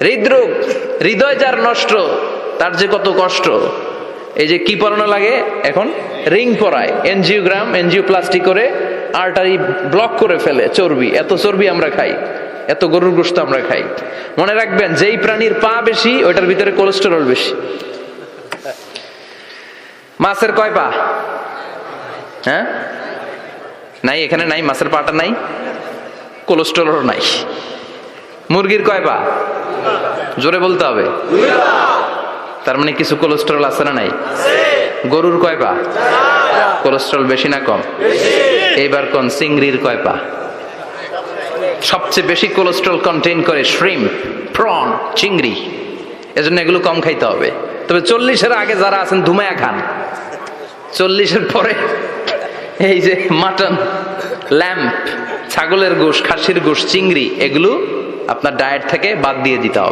হৃদরোগ, হৃদয় যার নষ্ট, তার যে কত কষ্ট। এই যে কি পরানো লাগে এখন, রিং পরায়, এনজিওগ্রাম, এনজিওপ্লাস্টি করে আর্টারি ব্লক করে ফেলে। চর্বি, এত চর্বি আমরা খাই, এত গরুর গোশত আমরা খাই। মনে রাখবেন, যেই প্রাণীর পা বেশি ওইটার ভিতরে কোলেস্টেরল বেশি। মাছের কয় পা? হ্যাঁ, নাই, এখানে নাই, মাছের পাটা নাই, কোলেস্টেরল নাই। মুরগির কয় পা? জোরে বলতে হবে। তার মানে কিছু কোলেস্টেরল আছে না নাই? গরুর কয় পা? কোলেস্টেরল বেশি না কম? এইবার কোন চিংড়ির কয় পা? সবচেয়ে বেশি কোলেস্টেরল কন্টেইন করে শ্রিম্প, প্রন, চিংড়ি। এজন্য এগুলো কম খাইতে হবে। তবে 40-এর আগে যারা আছেন ধুমায়া খান, 40-এর পরে এই যে মাটন, ল্যাম্প, ছাগলের গোশ, খাসির গোশ, চিংড়ি, এগুলো আপনার ডায়েট থেকে বাদ দিয়ে দিতে হবে।